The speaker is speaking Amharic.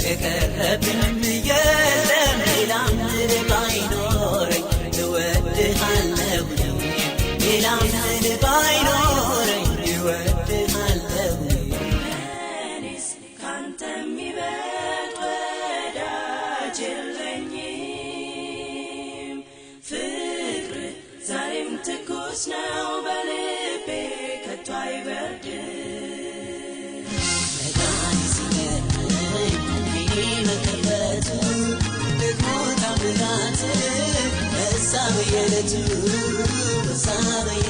የቀረብንም የለም ሌላ ምድር ባይኖረኝ እወድሃለሁ ሌላ ምድር ባይኖረኝ እወድሃለሁ እኔስ ካንተ የሚበልጥ ወዳጅ የለኝም ፍቅር ዛሬም ትኩስ ነው በልቤ ከቶ አይበርድም Sabe